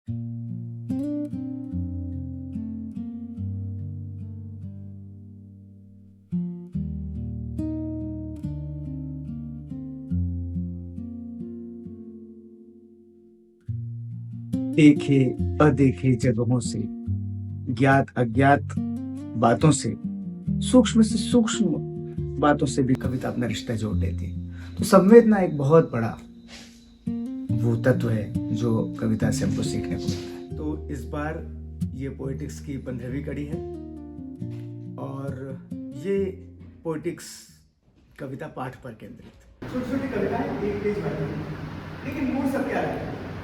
देखे अदेखे जगहों से, ज्ञात अज्ञात बातों से सूक्ष्म बातों से भी कविता अपना रिश्ता जोड़ लेती है। तो संवेदना एक बहुत बड़ा वो तत्व है जो कविता से हमको सीखने को मिलता है। तो इस बार ये पोएटिक्स की 15वीं कड़ी है और ये पोएटिक्स कविता पाठ पर केंद्रित। छोटी छोटी कविताएं एक पेज भर में, लेकिन मूड सब क्या है,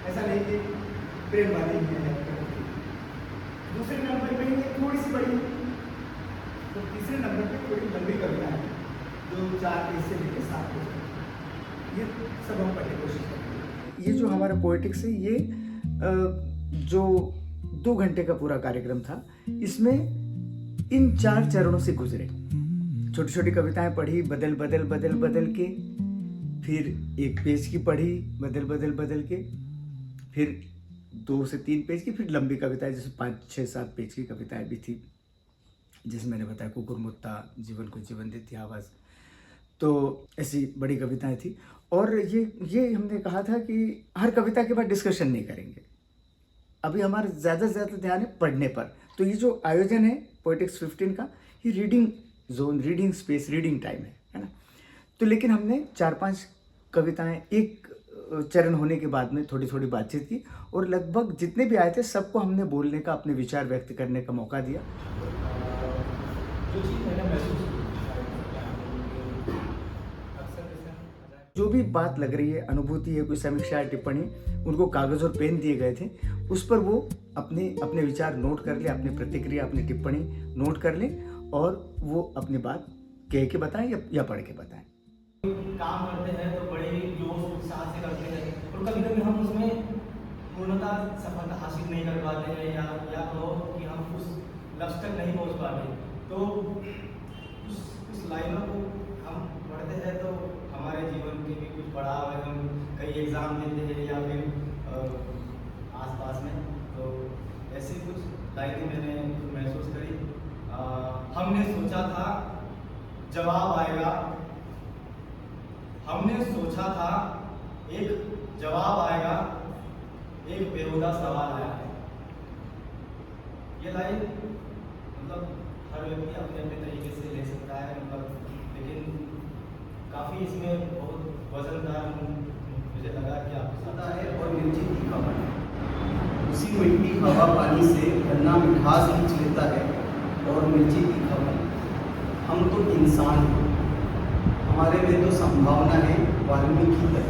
ऐसा नहीं कि प्रेम वाली है। दूसरे नंबर पे ये थोड़ी सी बड़ी, तो तीसरे नंबर पे थोड़ी लंबी कविता है जो 4 पेज से लेकर 7 पेज तक। ये सब हम पढ़ने की कोशिश करते हैं। ये जो हमारा पोएटिक्स है, ये जो 2 घंटे का पूरा कार्यक्रम था, इसमें इन 4 चरणों से गुजरे। छोटी छोटी कविताएं पढ़ी बदल बदल बदल बदल के, फिर एक पेज की पढ़ी बदल बदल बदल के, फिर 2 से 3 पेज की, फिर लंबी कविताएं जैसे 5, 6, 7 पेज की कविताएं भी थी, जैसे मैंने बताया कुकुर मुत्ता, जीवन को जीवन देती आवाज़। तो ऐसी बड़ी कविताएं थी। और ये हमने कहा था कि हर कविता के बाद डिस्कशन नहीं करेंगे, अभी हमारा ज़्यादा से ज़्यादा ध्यान है पढ़ने पर। तो ये जो आयोजन है पोएटिक्स 15 का, ये reading zone, reading space, reading time है ना। तो लेकिन हमने 4-5 कविताएं एक चरण होने के बाद में थोड़ी थोड़ी बातचीत की, और लगभग जितने भी आए थे सबको हमने बोलने का, अपने विचार व्यक्त करने का मौका दिया। जो भी बात लग रही है, अनुभूति है, कोई समीक्षा या टिप्पणी, उनको कागज़ और पेन दिए गए थे, उस पर वो अपने विचार नोट कर ले, अपनी प्रतिक्रिया, अपनी टिप्पणी नोट कर लें, और वो अपनी बात कह के बताएं या पढ़ के बताएं। काम करते हैं तो बड़े ही जोश उत्साह से करते हैं, और कभी कभी हम उसमें पूर्णतः सफलता हासिल नहीं कर पाते हैं, या कहो कि हम उस लक्ष्य तक नहीं पहुंच पाते। तो उस लाइनों को हम पढ़ते हैं तो हमारे जीवन के भी कुछ पड़ाव है, हम कई एग्ज़ाम देते हैं या फिर आसपास में, तो ऐसी कुछ लाइनें मैंने महसूस करी। हमने सोचा था जवाब आएगा, हमने सोचा था एक जवाब आएगा, एक बेहुदा सवाल आया है। ये लाइन मतलब हर व्यक्ति अपने अपने तरीके से ले सकता है, मतलब, लेकिन काफ़ी इसमें बहुत वजनदार मुझे लगा कि आपके साथ है। और मिर्ची तीखा बना, उसी मिट्टी हवा पानी से गन्ना मिठास खींच लेता है और मिर्ची तीखा बना। हम तो इंसान हैं, हमारे में तो संभावना है वाल्मीकि तक।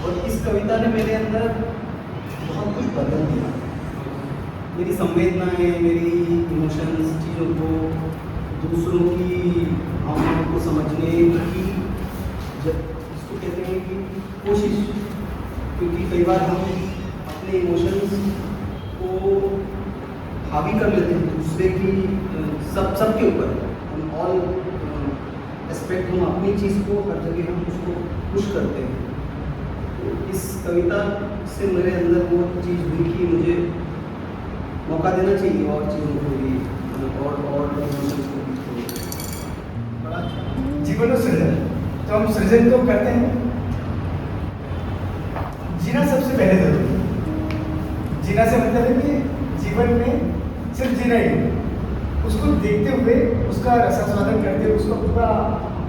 और इस कविता ने मेरे अंदर बहुत कुछ बदल दिया। मेरी संवेदनाएं, मेरी इमोशंस, चीज़ों को, दूसरों की भावनाओं को समझने की, इसको कहते हैं कि कोशिश, क्योंकि कई बार हम अपने इमोशंस को हावी कर लेते हैं दूसरे की, सबके ऊपर, ऑल एस्पेक्ट, हम अपनी चीज़ को हर जगह हम उसको पुश करते हैं। तो इस कविता से मेरे अंदर वो चीज़ हुई कि मुझे मौका देना चाहिए और चीज़ों को भी, और बड़ा अच्छा जीवन और सृजन। तो हम सृजन तो करते हैं, जीना सबसे पहले जरूरी है। जीना से मतलब है कि जीवन में सिर्फ जीना ही नहीं, उसको देखते हुए, उसका रसास्वादन करते हुए, उसको पूरा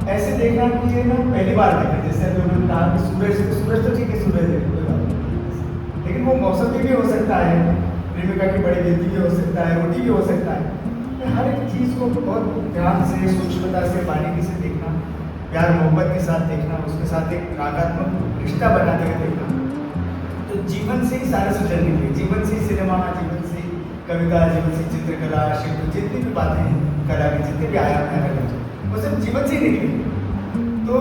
ऐसे देखना कि ये ना पहली बार देखना। जैसे अभी उन्होंने कहा कि सूरज तो ठीक है, सूरज है, कोई बात नहीं, लेकिन वो मौसम भी हो सकता है, प्रेमिका की बड़ी बेटी भी हो सकता है, रोटी भी हो सकता है। तो हर एक चीज़ को बहुत ध्यान से, सूक्ष्मता से, बारीकी से देखना, प्यार मोहब्बत के साथ देखना, उसके साथ एक रागात्मक रिश्ता बनाते हुए देखना। तो जीवन से ही सारा सृजन निकले, जीवन से ही सिनेमा, जीवन से कविता, जीवन से चित्रकला, शिल्प, जितनी भी बातें हैं कला की, जितने भी आयाम हैं वो सब जीवन से ही निकले। तो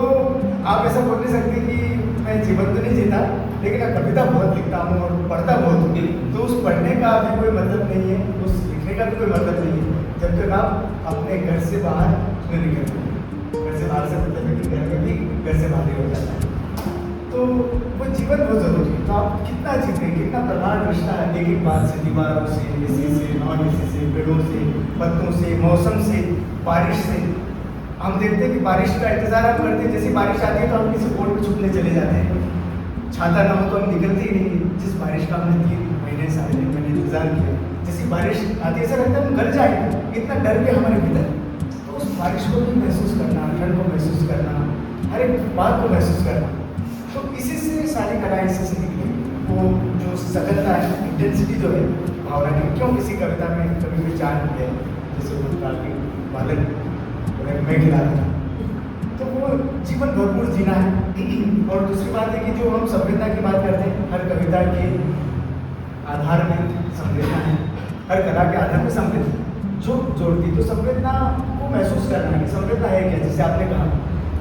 आप ऐसा बोल नहीं सकते कि मैं जीवन तो नहीं जीता, लेकिन मैं कविता बहुत लिखता हूँ और पढ़ता बहुत हूँ। तो उस पढ़ने का भी कोई मतलब नहीं है, उस लिखने का भी कोई मतलब नहीं है, जब तक आप अपने घर से बाहर नहीं निकलते। घर से बाहर से मतलब है कि घर में भी घर से बाहर ही हो जाता है। तो वो जीवन बहुत जरूरी है। तो आप कितना जीते, कितना प्रगाढ़ रिश्ता है एक एक बात से, दीवारों से, एसी से, नॉन एसी से, पेड़ों से, पत्तों से, मौसम से, बारिश से। हम देखते हैं कि बारिश का इंतजार हम करते हैं, जैसे बारिश आती है तो हम किसी बोर्ड पे छुपने चले जाते हैं, छाता ना हो तो हम निकलते ही नहीं। जिस बारिश का हमने 3 महीने 3.5 महीने इंतजार किया, जैसी बारिश आती है ऐसा लगता है हम गल जाएंगे, इतना डर भी हमारे भीतर। तो उस बारिश को भी महसूस करना, ठंड को महसूस करना, हर एक बात को महसूस करना, तो इसी से सारी कलाएं इसी से निकली। वो जो सघनता है, इंटेंसिटी जो है भावना की, क्यों किसी कविता में कभी भी चार भी है, जैसे वो काफी बालक मैं गिरा था, तो वो जीवन भरपूर जीना है। और दूसरी बात है कि जो हम संवेदना की बात करते हैं, हर कविता के आधार में संवेदना है, हर कला के आधार में संवेदना जो जोड़ती, तो संवेदना को महसूस करना है कि संवेदना है क्या। जैसे आपने कहा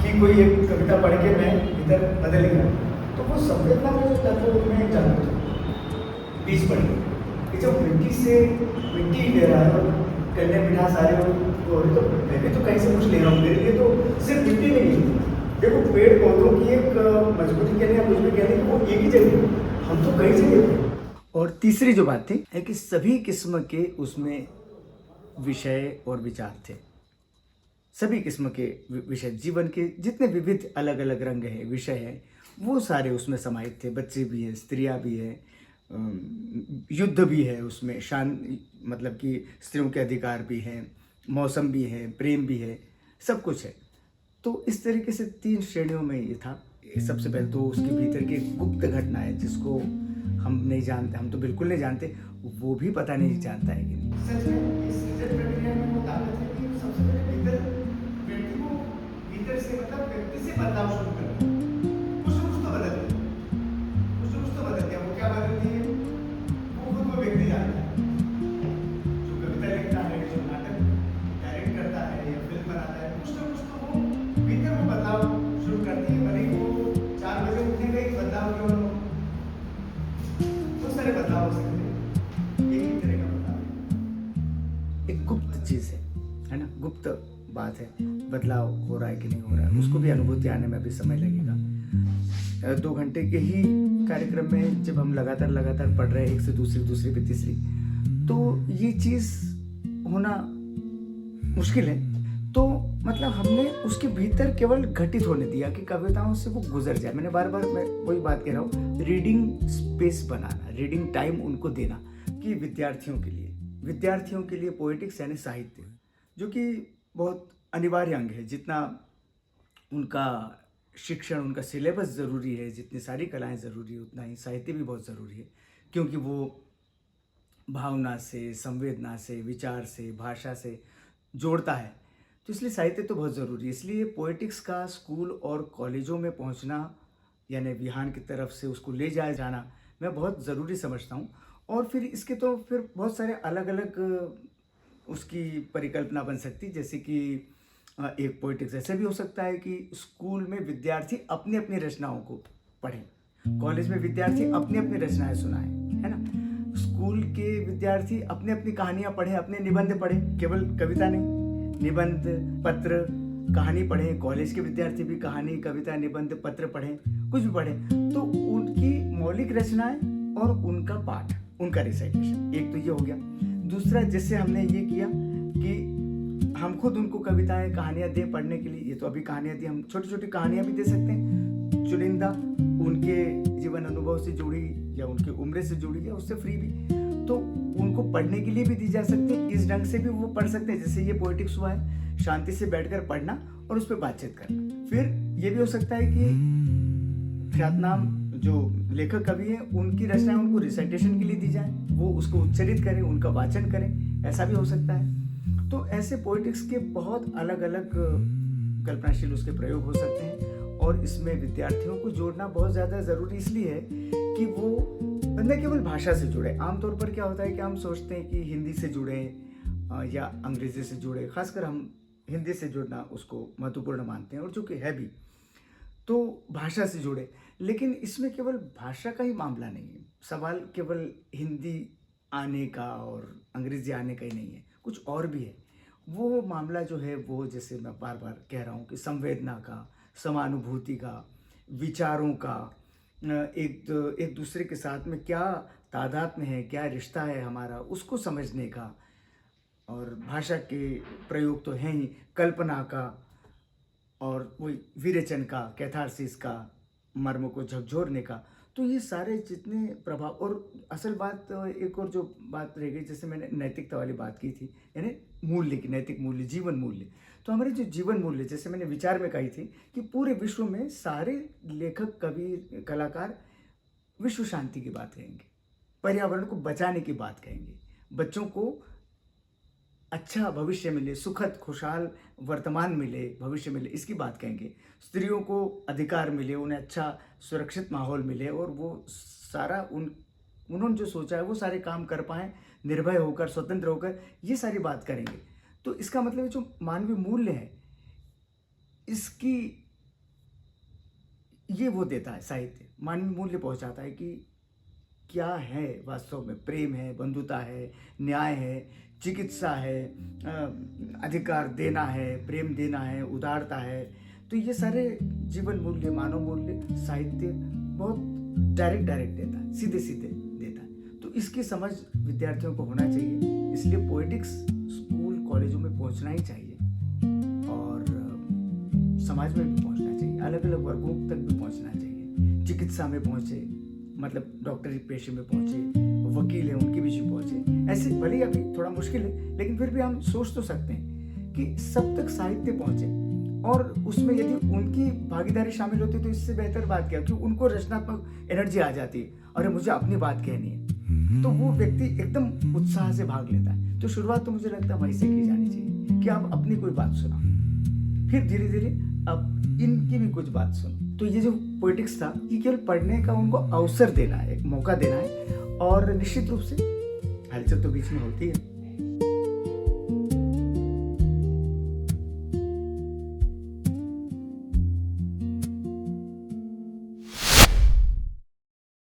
कि कोई एक कविता पढ़ के मैं इधर बदल गया, तो वो संवेदना में जो तत्व में जागरूक बीज पड़ गई कि जब मिट्टी से मिट्टी ले रहा है और कन्या मिठास आ रही हो, तो मैंने तो कहीं से कुछ ले रहा हूँ, मेरे लिए तो सिर्फ मिट्टी नहीं है। देखो पेड़ पौधों की एक मजबूती कहने या कुछ भी कहने कि वो एक ही जगह है, हम तो कहीं से लेते हैं। और तीसरी जो बात थी है कि सभी किस्म के उसमें विषय और विचार थे, सभी किस्म के विषय, जीवन के जितने विविध अलग अलग रंग हैं, विषय हैं, वो सारे उसमें समाहित थे। बच्चे भी हैं, स्त्रियां भी हैं, युद्ध भी है उसमें, मतलब कि स्त्रियों के अधिकार भी हैं, मौसम भी है, प्रेम भी है, सब कुछ है। तो इस तरीके से 3 श्रेणियों में ये था। सबसे पहले तो उसके भीतर की गुप्त घटना है जिसको हम नहीं जानते, हम तो बिल्कुल नहीं जानते, वो भी पता नहीं जानता है कि नहीं। सच में इस सृजन प्रक्रिया में वो ताकत है कि सबसे पहले भीतर व्यक्ति को भीतर से, मतलब व्यक्ति से बदलाव शुरू करना, कुछ न कुछ तो बदलता है, कुछ न कुछ तो बदलता है। वो क्या बदलती है वो खुद वो व्यक्ति जानता है। जो कविता लिखता है, जो नाटक डायरेक्ट करता है या फिल्म बनाता है, कुछ न कुछ तो वो भीतर वो बदलाव शुरू करती है। भले ही वो 4 बजे उठने का एक बदलाव क्यों ना हो, बहुत सारे बदलाव हो सकते हैं, एक ही तरह का बदलाव एक गुप्त चीज है ना, गुप्त बात है। बदलाव हो रहा है कि नहीं हो रहा है, उसको भी अनुभूति आने में भी समय लगेगा। 2 घंटे के ही कार्यक्रम में जब हम लगातार पढ़ रहे हैं, एक से दूसरी पे तीसरी, तो ये चीज होना मुश्किल है। तो मतलब हमने उसके भीतर केवल घटित होने दिया कि कविताओं से वो गुजर जाए। मैंने बार बार मैं वही बात कह रहा हूँ, रीडिंग स्पेस बनाना, रीडिंग टाइम उनको देना कि विद्यार्थियों के लिए पोएटिक्स यानी साहित्य, जो कि बहुत अनिवार्य अंग है। जितना उनका शिक्षण, उनका सिलेबस ज़रूरी है, जितनी सारी कलाएं ज़रूरी है, उतना ही साहित्य भी बहुत ज़रूरी है, क्योंकि वो भावना से, संवेदना से, विचार से, भाषा से जोड़ता है। तो इसलिए साहित्य तो बहुत ज़रूरी है। इसलिए पोएटिक्स का स्कूल और कॉलेजों में पहुंचना, यानी विहान की तरफ से उसको ले जाया जाना, मैं बहुत ज़रूरी समझता हूँ। और फिर इसके तो फिर बहुत सारे अलग अलग उसकी परिकल्पना बन सकती, जैसे कि एक पोएटिक्स ऐसे भी हो सकता है कि स्कूल में विद्यार्थी अपनी अपनी रचनाओं को पढ़ें, कॉलेज में विद्यार्थी अपनी अपनी रचनाएं सुनाएं, है ना। स्कूल के विद्यार्थी अपनी अपनी कहानियां पढ़ें, अपने निबंध पढ़ें, केवल कविता नहीं, निबंध, पत्र, कहानी पढ़ें। कॉलेज के विद्यार्थी भी कहानी, कविता, निबंध, पत्र पढ़ें, कुछ भी पढ़ें। तो उनकी मौलिक रचनाएं और उनका पाठ, उनका रिसाइटेशन, एक तो ये हो गया। दूसरा, जैसे हमने ये किया कि हम खुद उनको कविताएं, कहानियां दें पढ़ने के लिए। ये तो अभी कहानियां दी, हम छोटी छोटी कहानियां भी दे सकते हैं, चुनिंदा, उनके जीवन अनुभव से जुड़ी या उनकी उम्र से जुड़ी या उससे फ्री भी, तो उनको पढ़ने के लिए भी दी जा सकती है। इस ढंग से भी वो पढ़ सकते हैं, जैसे ये पोएटिक्स हुआ है, शांति से बैठकर पढ़ना और उस पर बातचीत करना। फिर ये भी हो सकता है कि ख्यातनाम जो लेखक कवि है, उनकी रचनाएं उनको रिसाइटेशन के लिए दी जाए, वो उसको उच्चरित करें, उनका वाचन करें, ऐसा भी हो सकता है। तो ऐसे पोएटिक्स के बहुत अलग अलग कल्पनाशील उसके प्रयोग हो सकते हैं। और इसमें विद्यार्थियों को जोड़ना बहुत ज़्यादा ज़रूरी इसलिए है कि वो न केवल भाषा से जुड़े। आमतौर पर क्या होता है कि हम सोचते हैं कि हिंदी से जुड़े या अंग्रेज़ी से जुड़े, खासकर हम हिंदी से जुड़ना उसको महत्वपूर्ण मानते हैं, और जो कि है भी, तो भाषा से जुड़े। लेकिन इसमें केवल भाषा का ही मामला नहीं है, सवाल केवल हिंदी आने का और अंग्रेज़ी आने का ही नहीं है, कुछ और भी है। वो मामला जो है वो, जैसे मैं बार बार कह रहा हूँ कि संवेदना का, समानुभूति का, विचारों का, एक दूसरे के साथ में क्या तादाद में है, क्या रिश्ता है हमारा, उसको समझने का। और भाषा के प्रयोग तो हैं ही, कल्पना का और वही विरेचन का, कैथारसिस का, मर्म को झकझोरने का। तो ये सारे जितने प्रभाव, और असल बात एक और जो बात रह गई, जैसे मैंने नैतिकता वाली बात की थी, यानी मूल्य की, नैतिक मूल्य, जीवन मूल्य। तो हमारे जो जीवन मूल्य, जैसे मैंने विचार में कही थी कि पूरे विश्व में सारे लेखक, कवि, कलाकार विश्व शांति की बात कहेंगे, पर्यावरण को बचाने की बात कहेंगे, बच्चों को अच्छा भविष्य मिले, सुखद खुशहाल वर्तमान मिले, भविष्य मिले, इसकी बात कहेंगे। स्त्रियों को अधिकार मिले, उन्हें अच्छा सुरक्षित माहौल मिले, और वो सारा उन्होंने जो सोचा है वो सारे काम कर पाएँ, निर्भय होकर, स्वतंत्र होकर, ये सारी बात करेंगे। तो इसका मतलब जो मानवीय मूल्य है, इसकी ये वो देता है साहित्य, मानवीय मूल्य पहुंचाता है कि क्या है वास्तव में। प्रेम है, बंधुता है, न्याय है, चिकित्सा है, अधिकार देना है, प्रेम देना है, उदारता है। तो ये सारे जीवन मूल्य, मानव मूल्य साहित्य बहुत डायरेक्ट देता है, सीधे सीधे देता है। तो इसकी समझ विद्यार्थियों को होना चाहिए। इसलिए पोएटिक्स स्कूल कॉलेजों में पहुंचना ही चाहिए, और समाज में भी पहुंचना चाहिए, अलग अलग वर्गों तक भी पहुंचना चाहिए। चिकित्सा में पहुंचे, मतलब डॉक्टरी पेशे में पहुंचे, वकील हैं उनके बीच में पहुंचे। ऐसे भले ही अभी थोड़ा मुश्किल है, लेकिन फिर भी हम सोच तो सकते हैं कि सब तक साहित्य पहुंचे, और उसमें यदि उनकी भागीदारी शामिल होती है तो इससे बेहतर बात क्या, क्योंकि उनको रचनात्मक एनर्जी आ जाती है, और मुझे अपनी बात कहनी है, तो वो व्यक्ति एकदम उत्साह से भाग लेता है। तो शुरुआत तो मुझे लगता है वहीं से की जानी चाहिए कि आप अपनी कोई बात सुना, फिर धीरे धीरे अब इनकी भी कुछ बात सुनो। तो ये जो पोएटिक्स था, ये केवल पढ़ने का उनको अवसर देना है, एक मौका देना है, और निश्चित रूप से हलचल तो बीच में होती है।